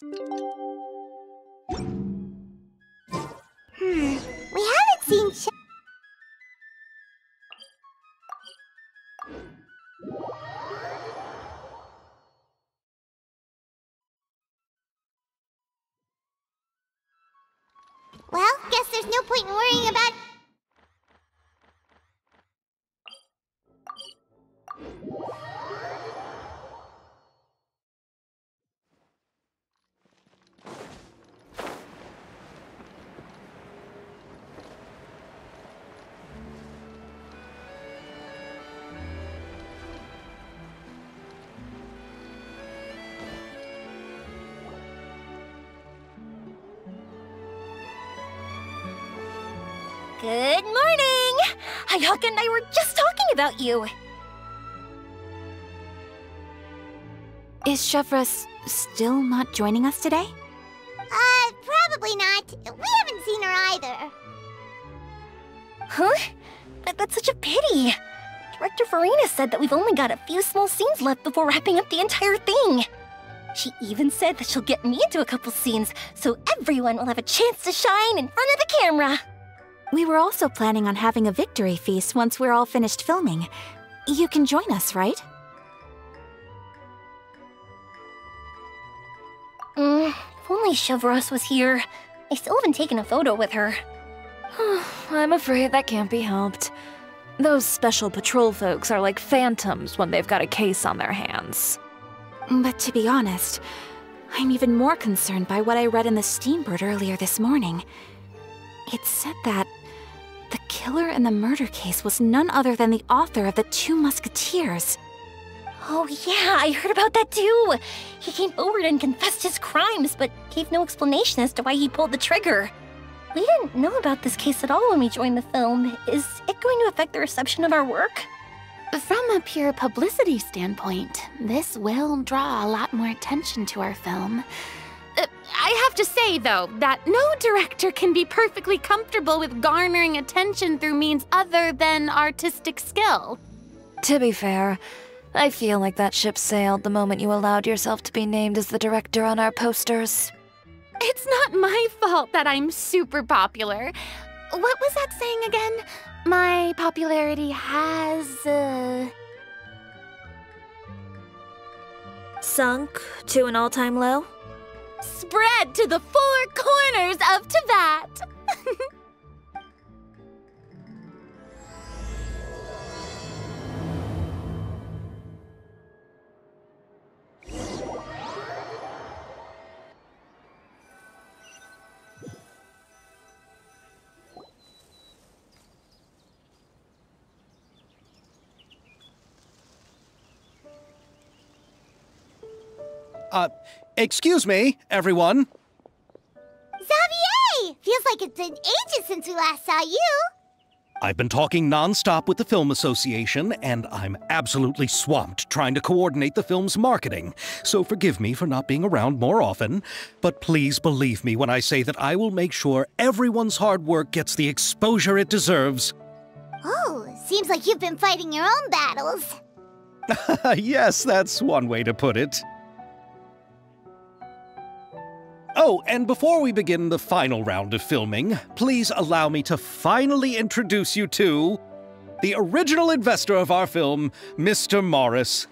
We haven't seen Well, guess there's no point in worrying about... Good morning! Hayaka and I were just talking about you. Is Chevra still not joining us today? Probably not. We haven't seen her either. Huh? That's such a pity. Director Farina said that we've only got a few small scenes left before wrapping up the entire thing. She even said that she'll get me into a couple scenes, so everyone will have a chance to shine in front of the camera. We were also planning on having a victory feast once we're all finished filming. You can join us, right? If only Chevros was here. I still haven't taken a photo with her. I'm afraid that can't be helped. Those special patrol folks are like phantoms when they've got a case on their hands. But to be honest, I'm even more concerned by what I read in the Steambird earlier this morning. It said that the killer in the murder case was none other than the author of the Two Musketeers. Oh yeah, I heard about that too. He came forward and confessed his crimes, but gave no explanation as to why he pulled the trigger. We didn't know about this case at all when we joined the film. Is it going to affect the reception of our work? From a pure publicity standpoint, this will draw a lot more attention to our film. I have to say, though, that no director can be perfectly comfortable with garnering attention through means other than artistic skill. To be fair, I feel like that ship sailed the moment you allowed yourself to be named as the director on our posters. It's not my fault that I'm super popular. What was that saying again? My popularity has, Sunk to an all-time low? spread to the four corners of Teyvat. Excuse me, everyone. Xavier! Feels like it's been ages since we last saw you. I've been talking non-stop with the Film Association, and I'm absolutely swamped trying to coordinate the film's marketing. So forgive me for not being around more often, but please believe me when I say that I will make sure everyone's hard work gets the exposure it deserves. Oh, seems like you've been fighting your own battles. Yes, that's one way to put it. Oh, and before we begin the final round of filming, please allow me to finally introduce you to the original investor of our film, Mr. Morris.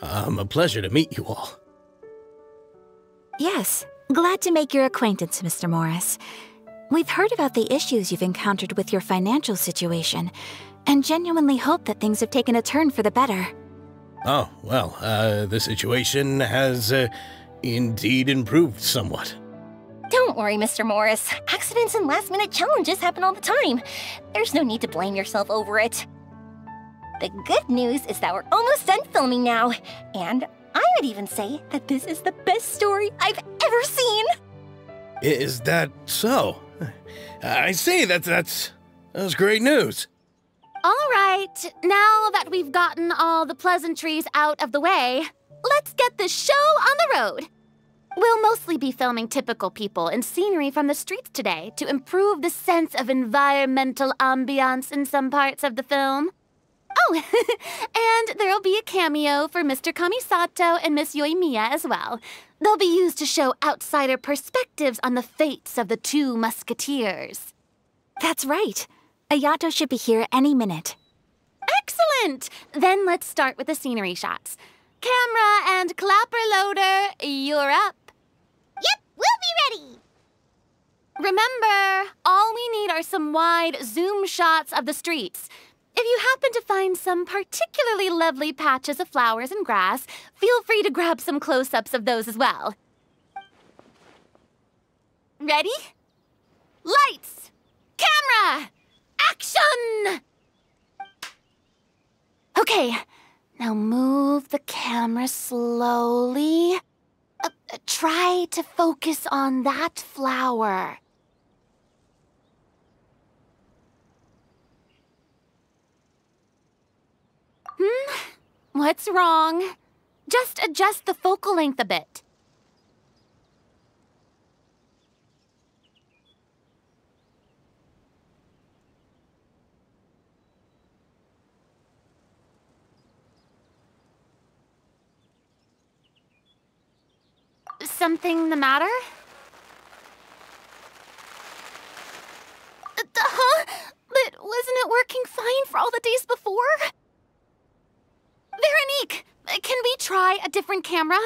A pleasure to meet you all. Yes, glad to make your acquaintance, Mr. Morris. We've heard about the issues you've encountered with your financial situation, and genuinely hope that things have taken a turn for the better. Oh, well, the situation has, indeed improved somewhat. Don't worry, Mr. Morris. Accidents and last-minute challenges happen all the time. There's no need to blame yourself over it. The good news is that we're almost done filming now, and I would even say that this is the best story I've ever seen. Is that so? I see, that's great news. All right, now that we've gotten all the pleasantries out of the way, let's get the show on the road. We'll mostly be filming typical people and scenery from the streets today to improve the sense of environmental ambiance in some parts of the film. Oh, and there'll be a cameo for Mr. Kamisato and Miss Yoimiya as well. They'll be used to show outsider perspectives on the fates of the two musketeers. That's right. Ayato should be here any minute. Excellent! Then let's start with the scenery shots. Camera and clapper loader, you're up. Yep, we'll be ready. Remember, all we need are some wide zoom shots of the streets. If you happen to find some particularly lovely patches of flowers and grass, feel free to grab some close-ups of those as well. Ready? Lights! Camera! Action! Okay, now move the camera slowly. Try to focus on that flower. What's wrong? Just adjust the focal length a bit. Something the matter? Huh? But wasn't it working fine for all the days before? Veronique, can we try a different camera?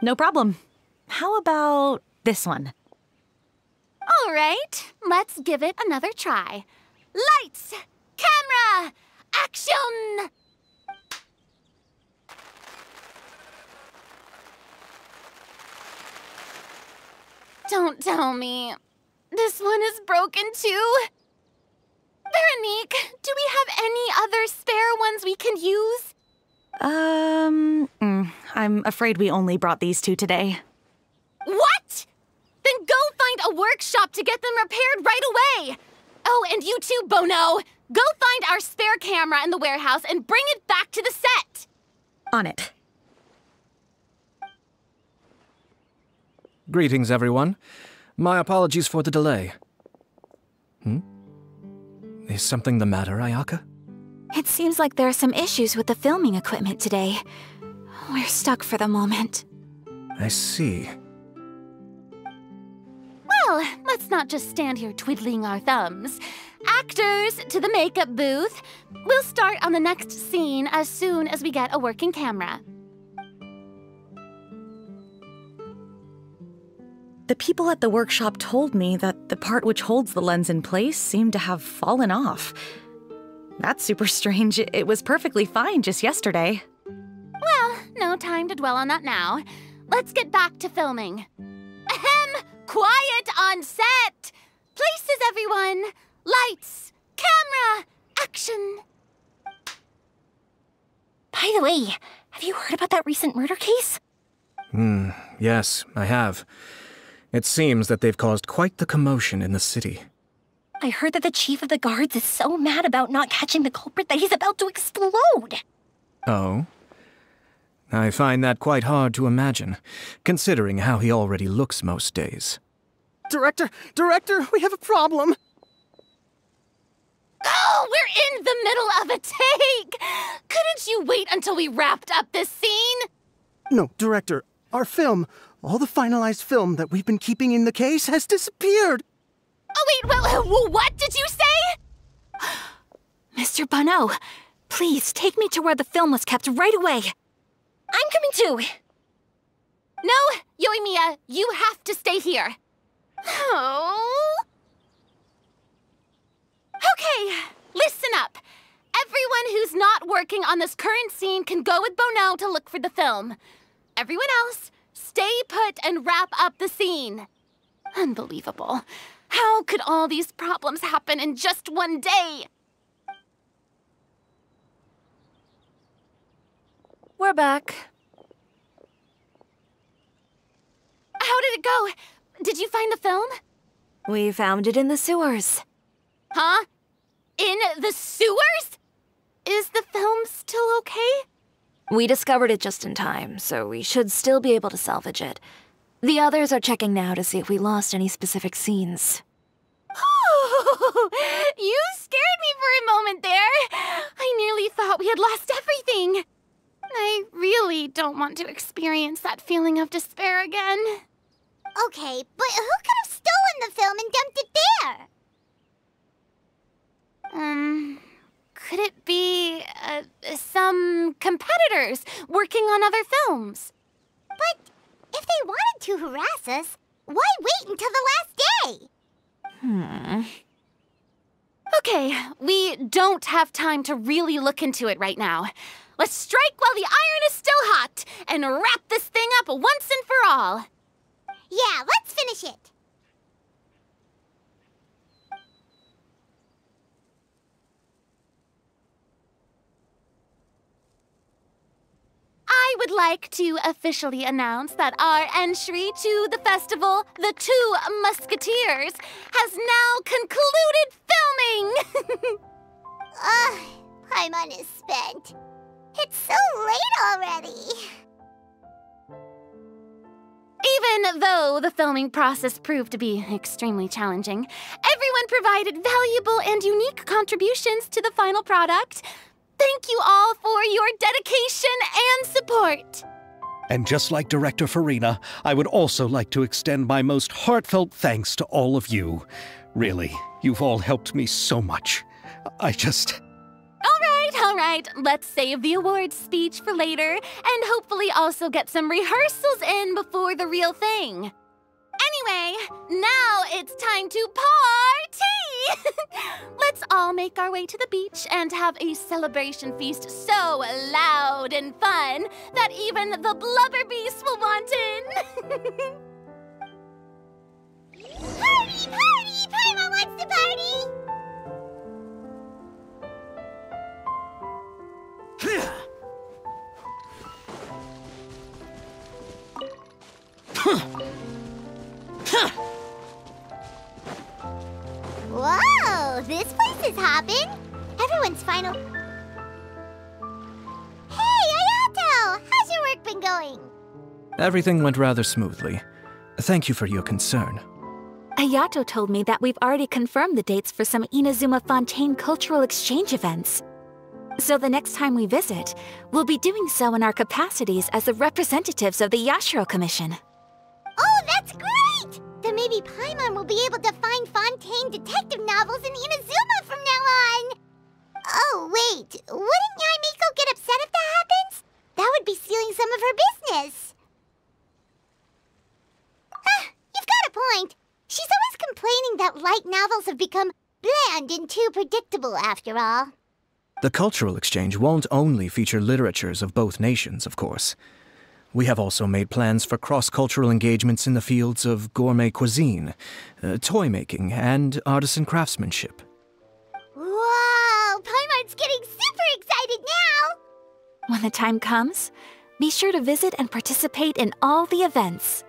No problem. How about this one? All right, let's give it another try. Lights! Camera! Action! Don't tell me. This one is broken too? Veronique, do we have any other spare ones we can use? I'm afraid we only brought these two today. What? Then go find a workshop to get them repaired right away. Oh, and you too, Bono. Go find our spare camera in the warehouse and bring it back to the set. On it. Greetings, everyone. My apologies for the delay. Is something the matter, Ayaka? It seems like there are some issues with the filming equipment today. We're stuck for the moment. I see. Well, let's not just stand here twiddling our thumbs. Actors, to the makeup booth. We'll start on the next scene as soon as we get a working camera. The people at the workshop told me that the part which holds the lens in place seemed to have fallen off. That's super strange. It was perfectly fine just yesterday. Well, no time to dwell on that now. Let's get back to filming. Ahem! Quiet on set! Places, everyone! Lights! Camera! Action! By the way, have you heard about that recent murder case? Yes, I have. It seems that they've caused quite the commotion in the city. I heard that the chief of the guards is so mad about not catching the culprit that he's about to explode. Oh? I find that quite hard to imagine, considering how he already looks most days. Director, we have a problem. Oh, we're in the middle of a take! Couldn't you wait until we wrapped up this scene? No, Director, our film, all the finalized film that we've been keeping in the case has disappeared. Oh, wait, well, what did you say? Mr. Bono, please take me to where the film was kept right away. I'm coming too. No, Yoimiya, you have to stay here. Oh. Okay, listen up. Everyone who's not working on this current scene can go with Bono to look for the film. Everyone else, stay put and wrap up the scene. Unbelievable. How could all these problems happen in just one day? We're back. How did it go? Did you find the film? We found it in the sewers. Huh? In the sewers? Is the film still okay? We discovered it just in time, so we should still be able to salvage it. The others are checking now to see if we lost any specific scenes. Oh, you scared me for a moment there. I nearly thought we had lost everything. I really don't want to experience that feeling of despair again. Okay, but who could have stolen the film and dumped it there? Could it be, some competitors working on other films? But if they wanted to harass us, why wait until the last day? Okay, we don't have time to really look into it right now. Let's strike while the iron is still hot and wrap this thing up once and for all. Yeah, let's finish it. I would like to officially announce that our entry to the festival, The Two Musketeers, has now concluded filming! Paimon is spent. It's so late already. Even though the filming process proved to be extremely challenging, everyone provided valuable and unique contributions to the final product. Thank you all for your dedication and support. And just like Director Farina, I would also like to extend my most heartfelt thanks to all of you. Really, you've all helped me so much. All right, let's save the awards speech for later and hopefully also get some rehearsals in before the real thing. Anyway, now it's time to party! Let's all make our way to the beach and have a celebration feast so loud and fun that even the blubber beast will want in. Party, party! Paimon wants to party! Whoa, this place is hopping. Everyone's final. Hey, Ayato! How's your work been going? Everything went rather smoothly. Thank you for your concern. Ayato told me that we've already confirmed the dates for some Inazuma Fontaine cultural exchange events. So the next time we visit, we'll be doing so in our capacities as the representatives of the Yashiro Commission. Oh, that's great! Then maybe Paimon will be able to find Fontaine detective novels in Inazuma from now on! Oh, wait. Wouldn't Yaimiko get upset if that happens? That would be stealing some of her business. You've got a point. She's always complaining that light novels have become bland and too predictable after all. The cultural exchange won't only feature literatures of both nations, of course. We have also made plans for cross-cultural engagements in the fields of gourmet cuisine, toy making, and artisan craftsmanship. Whoa! Paimon's getting super excited now! When the time comes, be sure to visit and participate in all the events.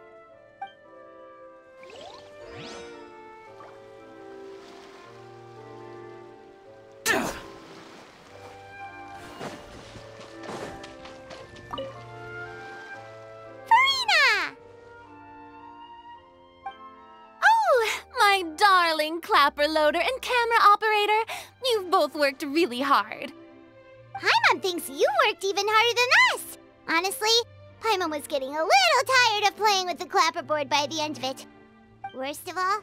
My darling clapper loader and camera operator, you've both worked really hard. Paimon thinks you worked even harder than us. Honestly, Paimon was getting a little tired of playing with the clapperboard by the end of it. Worst of all,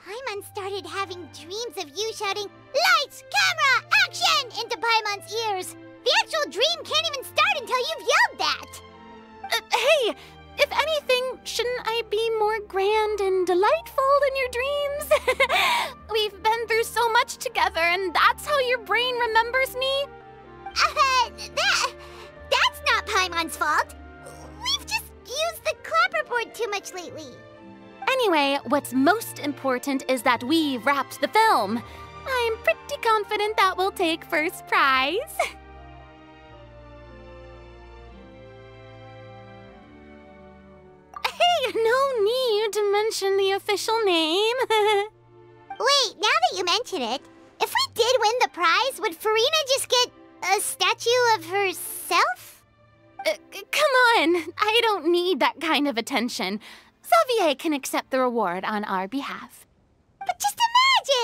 Paimon started having dreams of you shouting, "Lights, camera, action!" into Paimon's ears. The actual dream can't even start until you've yelled that. Hey! If anything, shouldn't I be more grand and delightful in your dreams? We've been through so much together, and that's how your brain remembers me? That's not Paimon's fault. We've just used the clapperboard too much lately. Anyway, what's most important is that we've wrapped the film. I'm pretty confident that we'll take first prize. Hey, no need to mention the official name. Wait, now that you mention it, if we did win the prize, would Farina just get a statue of herself? Come on, I don't need that kind of attention. Xavier can accept the reward on our behalf. But just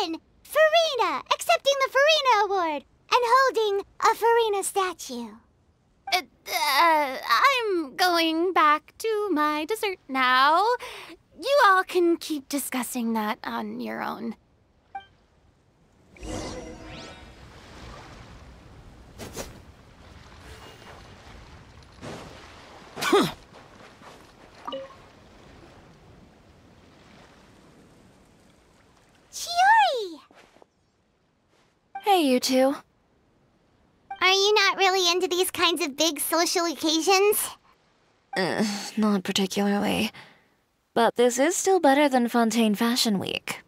imagine! Farina, accepting the Farina Award and holding a Farina statue. I'm going back to my dessert now. You all can keep discussing that on your own. Chiori! Hey, you two. Are you not really into these kinds of big social occasions? Not particularly. But this is still better than Fontaine Fashion Week.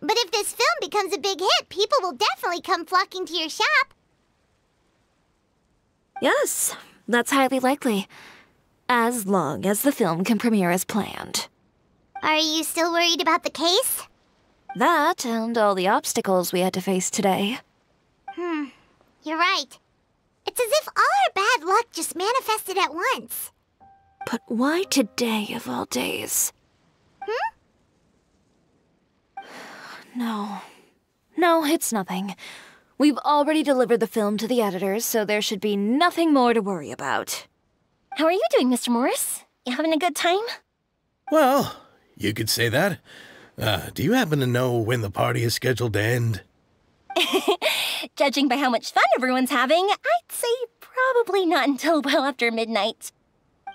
But if this film becomes a big hit, people will definitely come flocking to your shop. Yes, that's highly likely. As long as the film can premiere as planned. Are you still worried about the case? That and all the obstacles we had to face today. You're right. It's as if all our bad luck just manifested at once. But why today of all days? No, it's nothing. We've already delivered the film to the editors, so there should be nothing more to worry about. How are you doing, Mr. Morris? You having a good time? Well, you could say that. Do you happen to know when the party is scheduled to end? Judging by how much fun everyone's having, I'd say probably not until well after midnight.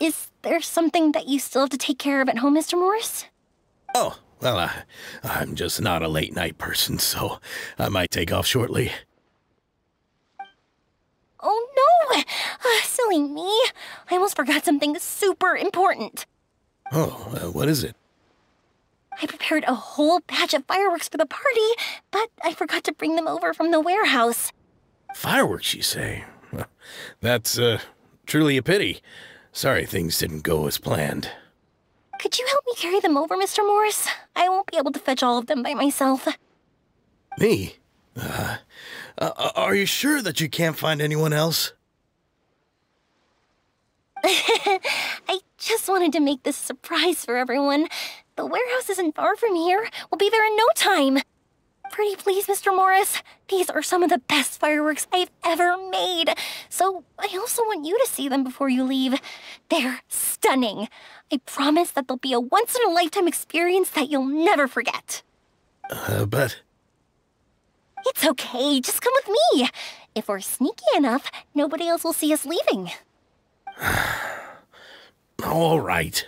Is there something that you still have to take care of at home, Mr. Morris? Oh, well, I'm just not a late night person, so I might take off shortly. Oh no! Silly me. I almost forgot something super important. Oh, what is it? I prepared a whole batch of fireworks for the party, but I forgot to bring them over from the warehouse. Fireworks, you say? That's, truly a pity. Sorry things didn't go as planned. Could you help me carry them over, Mr. Morris? I won't be able to fetch all of them by myself. Me? Are you sure that you can't find anyone else? I just wanted to make this a surprise for everyone. The warehouse isn't far from here. We'll be there in no time. Pretty please, Mr. Morris. These are some of the best fireworks I've ever made. So I also want you to see them before you leave. They're stunning. I promise that they'll be a once-in-a-lifetime experience that you'll never forget. But... It's okay. Just come with me. If we're sneaky enough, nobody else will see us leaving. All right.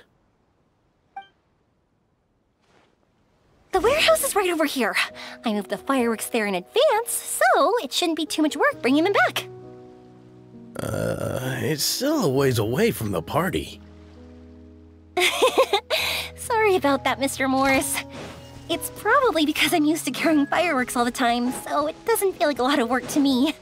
The warehouse is right over here. I moved the fireworks there in advance, so it shouldn't be too much work bringing them back. It's still a ways away from the party. Sorry about that, Mr. Morris. It's probably because I'm used to carrying fireworks all the time, so it doesn't feel like a lot of work to me.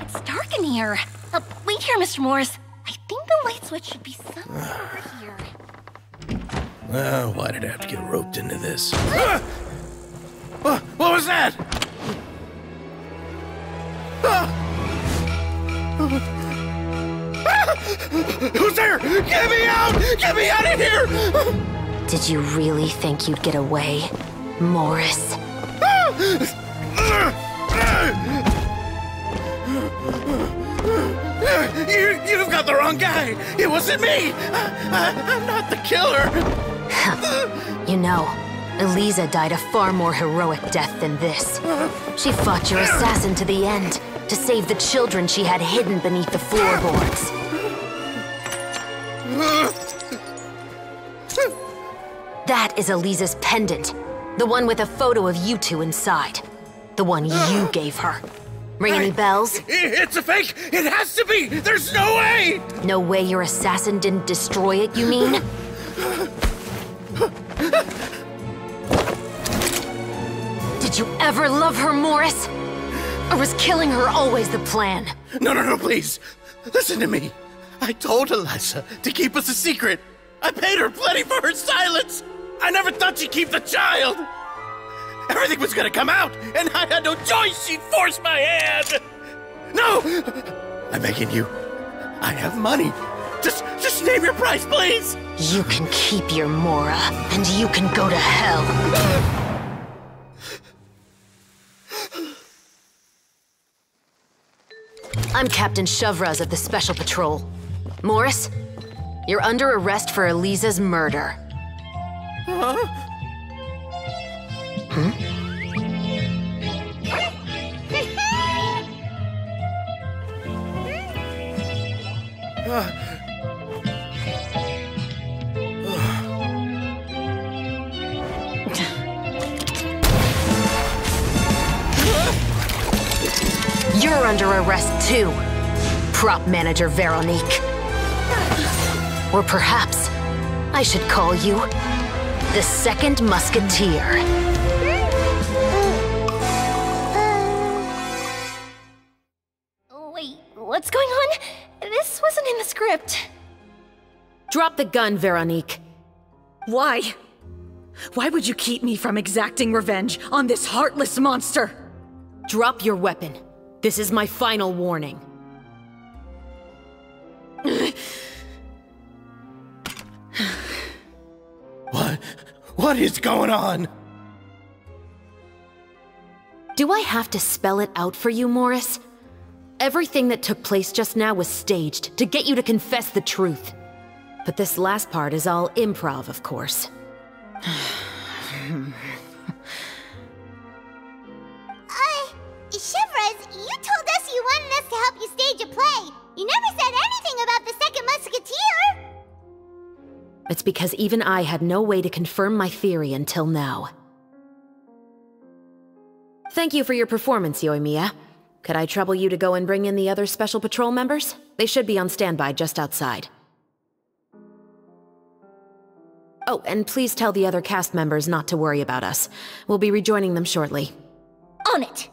It's dark in here. Wait here, Mr. Morris. I think the light switch should be somewhere over here. Why did I have to get roped into this? What was that? Who's there? Get me out! Get me out of here! Did you really think you'd get away, Morris? You've got the wrong guy! It wasn't me! I'm not the killer! You know, Eliza died a far more heroic death than this. She fought your assassin to the end, to save the children she had hidden beneath the floorboards. That is Eliza's pendant, the one with a photo of you two inside. The one you gave her. Ring any bells? It's a fake! It has to be! There's no way! No way your assassin didn't destroy it, you mean? Did you ever love her, Morris? Or was killing her always the plan? No, please. Listen to me. I told Eliza to keep us a secret. I paid her plenty for her silence! I never thought she'd keep the child! Everything was gonna come out, and I had no choice! She'd force my hand! No! I'm begging you. I have money. Just name your price, please! You can keep your Mora, and you can go to hell. I'm Captain Shovraz of the Special Patrol. Morris, you're under arrest for Eliza's murder. Huh? You're under arrest too, prop manager Veronique. Or perhaps I should call you the Second Musketeer. Wait, what's going on? This wasn't in the script. Drop the gun, Veronique. Why? Why would you keep me from exacting revenge on this heartless monster? Drop your weapon. This is my final warning. What is going on? Do I have to spell it out for you, Morris? Everything that took place just now was staged to get you to confess the truth. But this last part is all improv, of course. Shovraz, you told us you wanted us to help you stage a play. You never said anything about the Second Musketeer. It's because even I had no way to confirm my theory until now. Thank you for your performance, Yoimiya. Could I trouble you to go and bring in the other Special Patrol members? They should be on standby just outside. Oh, and please tell the other cast members not to worry about us. We'll be rejoining them shortly. On it!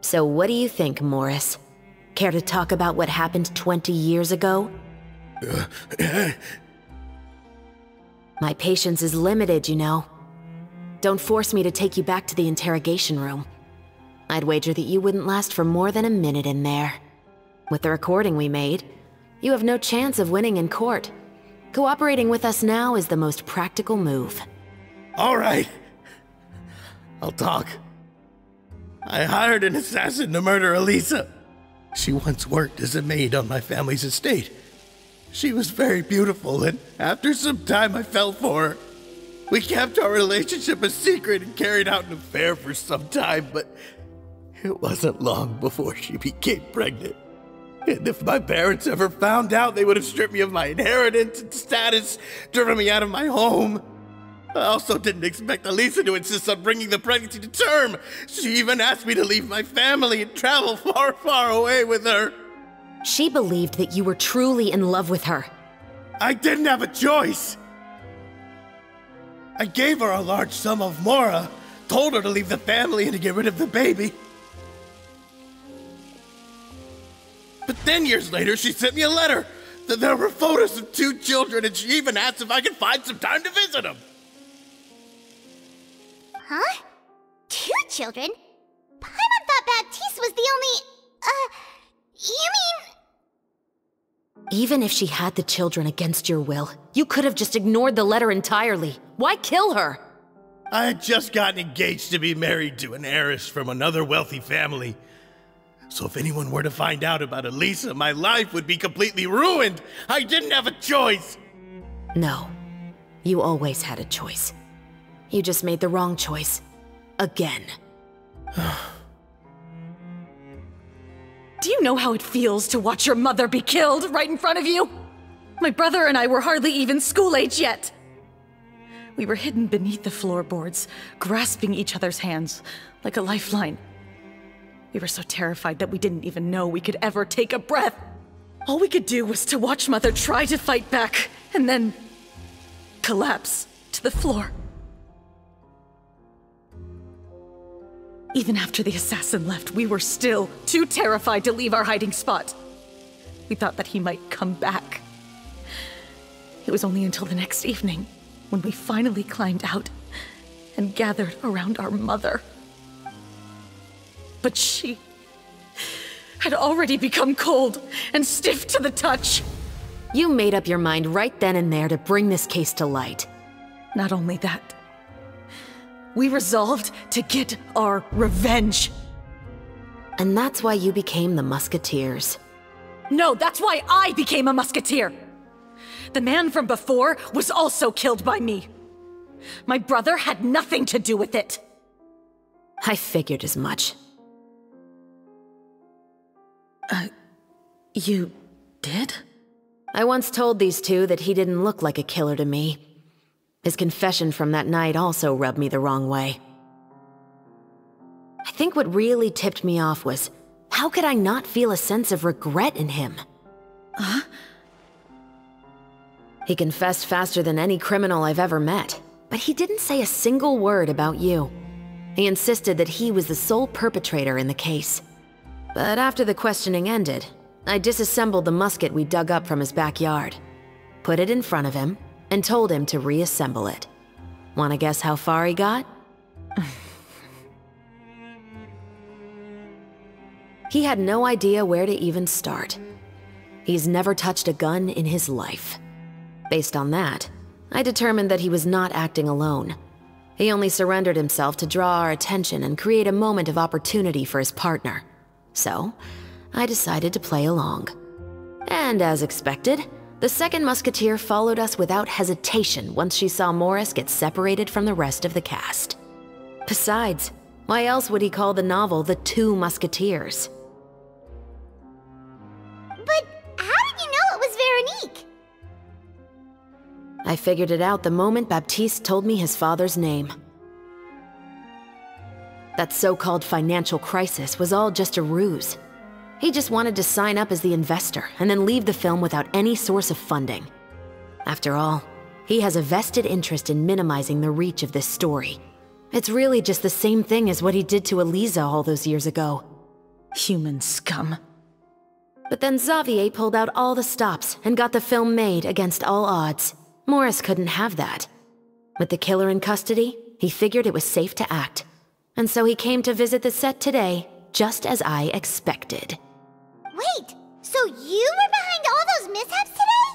So what do you think, Morris? Care to talk about what happened 20 years ago? My patience is limited, you know. Don't force me to take you back to the interrogation room. I'd wager that you wouldn't last for more than a minute in there. With the recording we made, you have no chance of winning in court. Cooperating with us now is the most practical move. All right. I'll talk. I hired an assassin to murder Eliza. She once worked as a maid on my family's estate. She was very beautiful, and after some time I fell for her. We kept our relationship a secret and carried out an affair for some time, but it wasn't long before she became pregnant. And if my parents ever found out, they would have stripped me of my inheritance and status, driven me out of my home. I also didn't expect Eliza to insist on bringing the pregnancy to term. She even asked me to leave my family and travel far, far away with her. She believed that you were truly in love with her. I didn't have a choice. I gave her a large sum of Mora, told her to leave the family and to get rid of the baby. But then years later, she sent me a letter. There were photos of 2 children, and she even asked if I could find some time to visit them. Huh? 2 children? Paimon thought Baptiste was the only... you mean... Even if she had the children against your will, you could have just ignored the letter entirely. Why kill her? I had just gotten engaged to be married to an heiress from another wealthy family. So if anyone were to find out about Eliza, my life would be completely ruined. I didn't have a choice. No, you always had a choice. You just made the wrong choice. Again. Do you know how it feels to watch your mother be killed right in front of you? My brother and I were hardly even school age yet. We were hidden beneath the floorboards, grasping each other's hands like a lifeline. We were so terrified that we didn't even know we could ever take a breath. All we could do was to watch Mother try to fight back, and then collapse to the floor. Even after the assassin left, we were still too terrified to leave our hiding spot. We thought that he might come back. It was only until the next evening when we finally climbed out and gathered around our mother. But she had already become cold and stiff to the touch. You made up your mind right then and there to bring this case to light. Not only that, we resolved to get our revenge. And that's why you became the Musketeers. No, that's why I became a Musketeer! The man from before was also killed by me. My brother had nothing to do with it. I figured as much. You did? I once told these two that he didn't look like a killer to me. His confession from that night also rubbed me the wrong way. I think what really tipped me off was, how could I not feel a sense of regret in him? Huh? He confessed faster than any criminal I've ever met, but he didn't say a single word about you. He insisted that he was the sole perpetrator in the case. But after the questioning ended, I disassembled the musket we dug up from his backyard, put it in front of him, and told him to reassemble it. Wanna guess how far he got? He had no idea where to even start. He's never touched a gun in his life. Based on that, I determined that he was not acting alone. He only surrendered himself to draw our attention and create a moment of opportunity for his partner. So, I decided to play along. And as expected, the second Musketeer followed us without hesitation once she saw Morris get separated from the rest of the cast. Besides, why else would he call the novel The Two Musketeers? But how did you know it was Veronique? I figured it out the moment Baptiste told me his father's name. That so-called financial crisis was all just a ruse. He just wanted to sign up as the investor and then leave the film without any source of funding. After all, he has a vested interest in minimizing the reach of this story. It's really just the same thing as what he did to Eliza all those years ago. Human scum. But then Xavier pulled out all the stops and got the film made against all odds. Morris couldn't have that. With the killer in custody, he figured it was safe to act. And so he came to visit the set today, just as I expected. Wait, so you were behind all those mishaps today?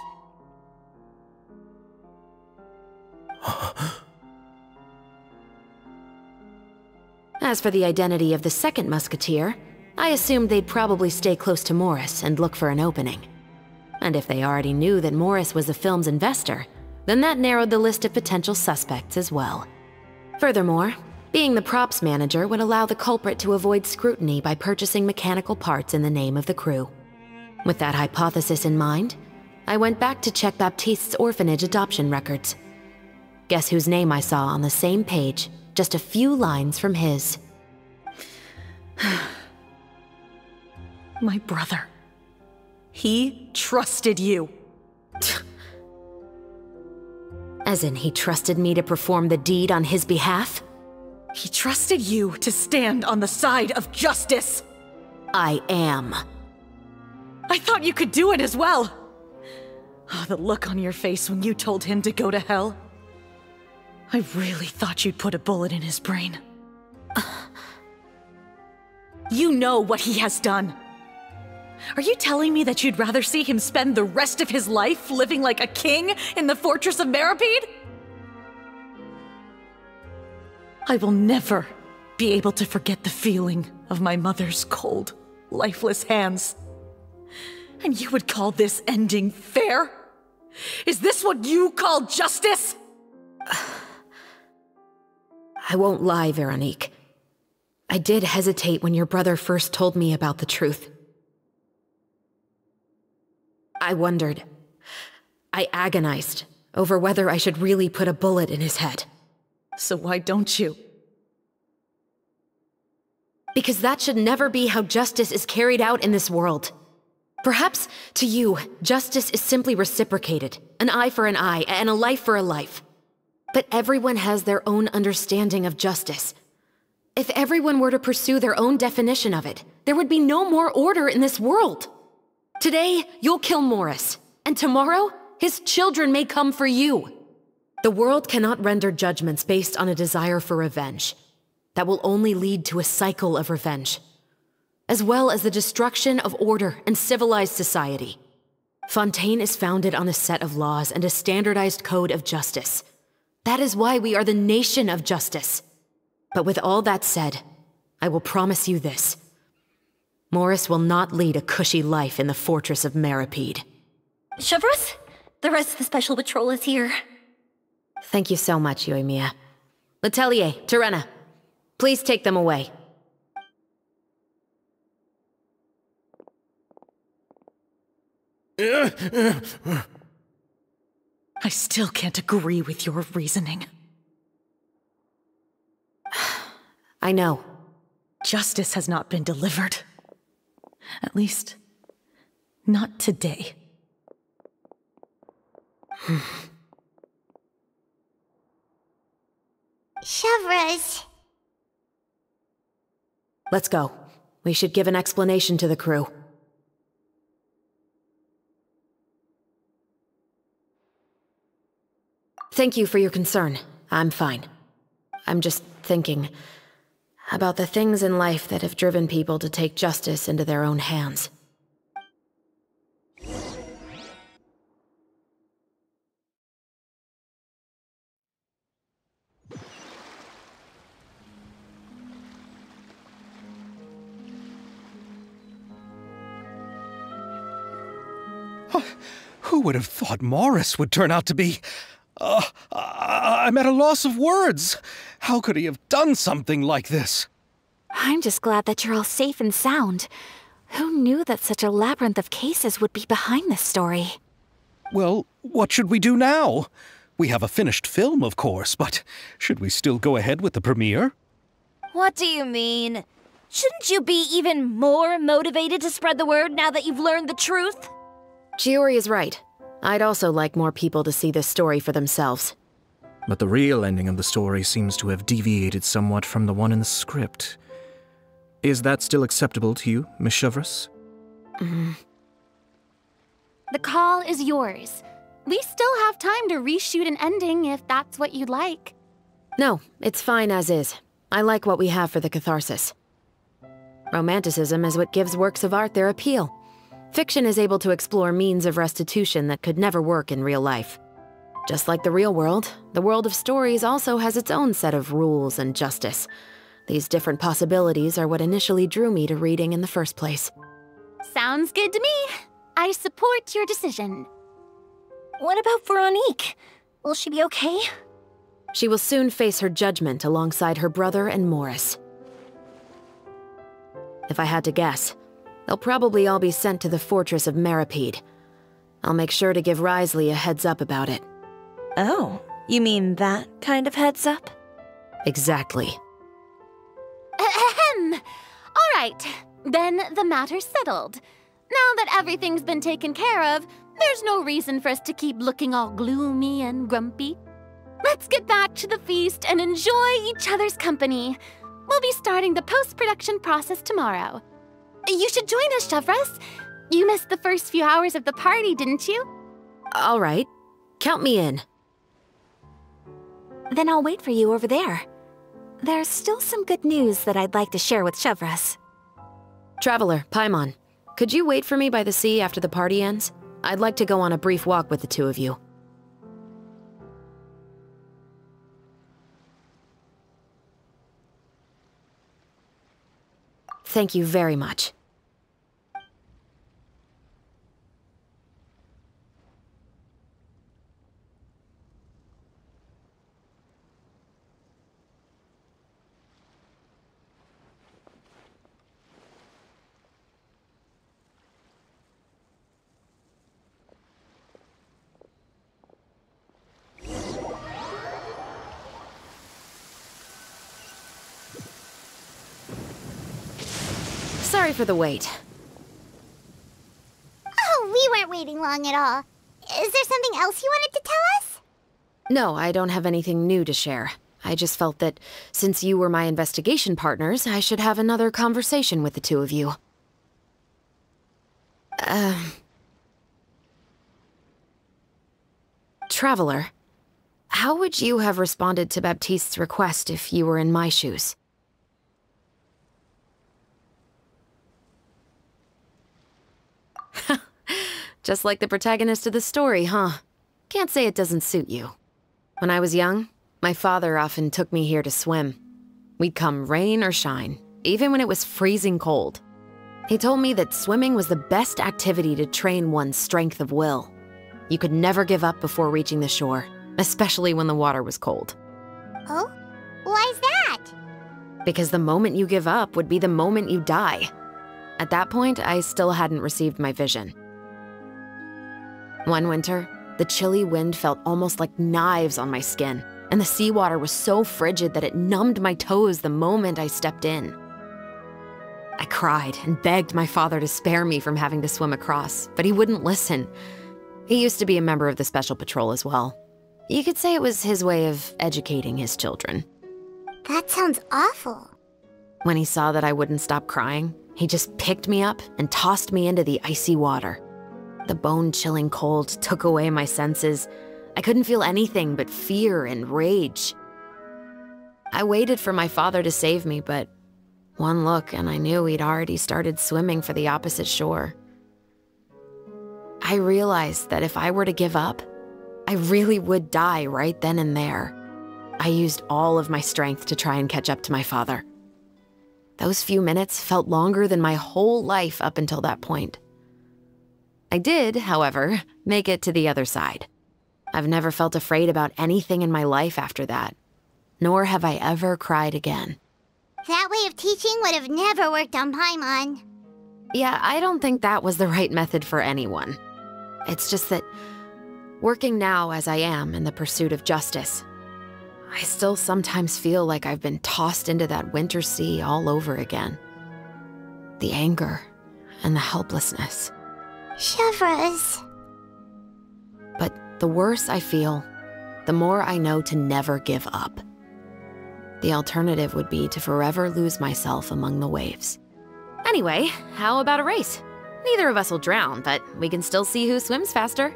As for the identity of the second Musketeer, I assumed they'd probably stay close to Morris and look for an opening. And if they already knew that Morris was the film's investor, then that narrowed the list of potential suspects as well. Furthermore, being the props manager would allow the culprit to avoid scrutiny by purchasing mechanical parts in the name of the crew. With that hypothesis in mind, I went back to check Baptiste's orphanage adoption records. Guess whose name I saw on the same page, just a few lines from his. My brother. He trusted you. As in, he trusted me to perform the deed on his behalf? He trusted you to stand on the side of justice. I am. I thought you could do it as well. Oh, the look on your face when you told him to go to hell. I really thought you'd put a bullet in his brain. You know what he has done. Are you telling me that you'd rather see him spend the rest of his life living like a king in the fortress of Meripede? I will never be able to forget the feeling of my mother's cold, lifeless hands. And you would call this ending fair? Is this what you call justice? I won't lie, Veronique. I did hesitate when your brother first told me about the truth. I wondered. I agonized over whether I should really put a bullet in his head. So why don't you? Because that should never be how justice is carried out in this world. Perhaps, to you, justice is simply reciprocated, an eye for an eye, and a life for a life. But everyone has their own understanding of justice. If If everyone were to pursue their own definition of it, there would be no more order in this world. Today, you'll kill Morris, and tomorrow, his children may come for you. The world cannot render judgments based on a desire for revenge. That will only lead to a cycle of revenge, as well as the destruction of order and civilized society. Fontaine is founded on a set of laws and a standardized code of justice. That is why we are the nation of justice. But with all that said, I will promise you this. Morris will not lead a cushy life in the fortress of Meripede. Chevreuse, the rest of the Special Patrol is here. Thank you so much, Yoimiya. Letelier, Terena, please take them away. I still can't agree with your reasoning. I know. Justice has not been delivered. At least, not today. Chevreuse. Let's go. We should give an explanation to the crew. Thank you for your concern. I'm fine. I'm just thinking about the things in life that have driven people to take justice into their own hands. Who would have thought Morris would turn out to be... I'm at a loss of words. How could he have done something like this? I'm just glad that you're all safe and sound. Who knew that such a labyrinth of cases would be behind this story? Well, what should we do now? We have a finished film, of course, but should we still go ahead with the premiere? What do you mean? Shouldn't you be even more motivated to spread the word now that you've learned the truth? Chiori is right. I'd also like more people to see this story for themselves. But the real ending of the story seems to have deviated somewhat from the one in the script. Is that still acceptable to you, Miss Chevreuse? The call is yours. We still have time to reshoot an ending if that's what you'd like. No, it's fine as is. I like what we have for the catharsis. Romanticism is what gives works of art their appeal. Fiction is able to explore means of restitution that could never work in real life. Just like the real world, the world of stories also has its own set of rules and justice. These different possibilities are what initially drew me to reading in the first place. Sounds good to me. I support your decision. What about Veronique? Will she be okay? She will soon face her judgment alongside her brother and Morris. If I had to guess, they'll probably all be sent to the fortress of Meripede. I'll make sure to give Risley a heads up about it. Oh, you mean that kind of heads up? Exactly. Ahem. All right, then the matter's settled. Now that everything's been taken care of, there's no reason for us to keep looking all gloomy and grumpy. Let's get back to the feast and enjoy each other's company. We'll be starting the post-production process tomorrow. You should join us, Chevreuse. You missed the first few hours of the party, didn't you? All right. Count me in. Then I'll wait for you over there. There's still some good news that I'd like to share with Chevreuse. Traveler, Paimon, could you wait for me by the sea after the party ends? I'd like to go on a brief walk with the two of you. Thank you very much. Sorry for the wait. Oh, we weren't waiting long at all. Is there something else you wanted to tell us? No, I don't have anything new to share. I just felt that since you were my investigation partners, I should have another conversation with the two of you. Traveler, how would you have responded to Baptiste's request if you were in my shoes? Just like the protagonist of the story, huh? Can't say it doesn't suit you. When I was young, my father often took me here to swim. We'd come rain or shine, even when it was freezing cold. He told me that swimming was the best activity to train one's strength of will. You could never give up before reaching the shore, especially when the water was cold. Oh? Why's that? Because the moment you give up would be the moment you die. At that point, I still hadn't received my vision. One winter, the chilly wind felt almost like knives on my skin, and the seawater was so frigid that it numbed my toes the moment I stepped in. I cried and begged my father to spare me from having to swim across, but he wouldn't listen. He used to be a member of the Special Patrol as well. You could say it was his way of educating his children. That sounds awful. When he saw that I wouldn't stop crying, he just picked me up and tossed me into the icy water. The bone-chilling cold took away my senses. I couldn't feel anything but fear and rage. I waited for my father to save me, but one look and I knew he'd already started swimming for the opposite shore. I realized that if I were to give up, I really would die right then and there. I used all of my strength to try and catch up to my father. Those few minutes felt longer than my whole life up until that point. I did, however, make it to the other side. I've never felt afraid about anything in my life after that, nor have I ever cried again. That way of teaching would have never worked on Paimon. Yeah, I don't think that was the right method for anyone. It's just that, working now as I am in the pursuit of justice, I still sometimes feel like I've been tossed into that winter sea all over again. The anger and the helplessness. Chevreuse. But the worse I feel, the more I know to never give up. The alternative would be to forever lose myself among the waves. Anyway, how about a race? Neither of us will drown, but we can still see who swims faster.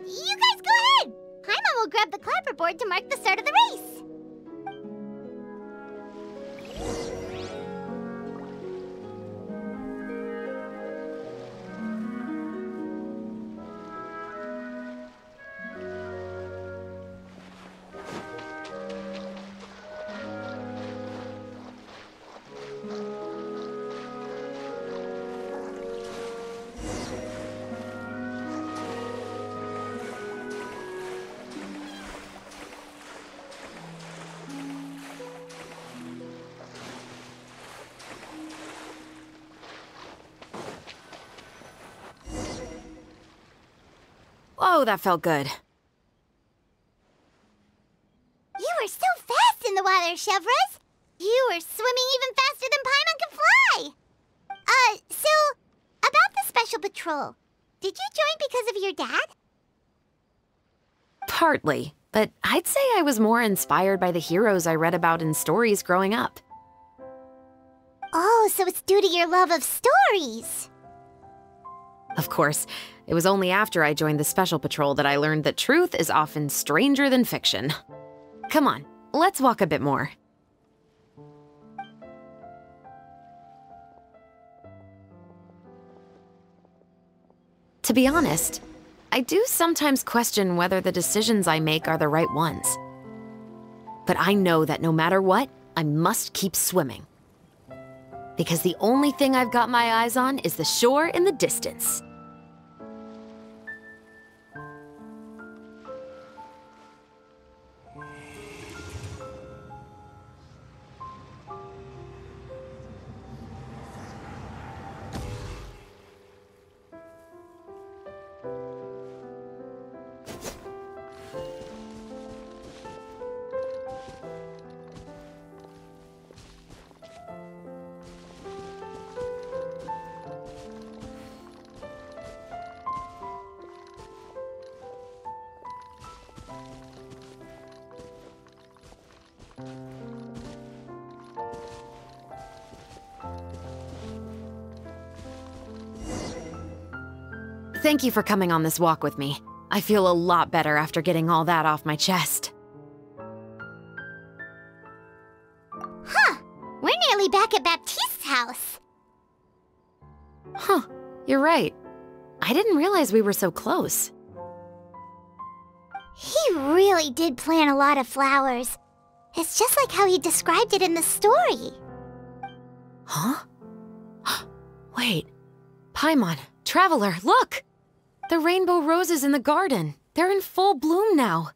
You guys go ahead! Paimon will grab the clapperboard to mark the start of the race. Whoa, that felt good. You were so fast in the water, Chevreuse. You were swimming even faster than Paimon can fly. So, about the Special Patrol, did you join because of your dad? Partly, but I'd say I was more inspired by the heroes I read about in stories growing up. Oh, so it's due to your love of stories. Of course, it was only after I joined the Special Patrol that I learned that truth is often stranger than fiction. Come on, let's walk a bit more. To be honest, I do sometimes question whether the decisions I make are the right ones. But I know that no matter what, I must keep swimming. Because the only thing I've got my eyes on is the shore in the distance. Thank you for coming on this walk with me. I feel a lot better after getting all that off my chest. Huh. We're nearly back at Baptiste's house. Huh. You're right. I didn't realize we were so close. He really did plant a lot of flowers. It's just like how he described it in the story. Huh? Wait. Paimon, Traveler, look! The rainbow roses in the garden. They're in full bloom now.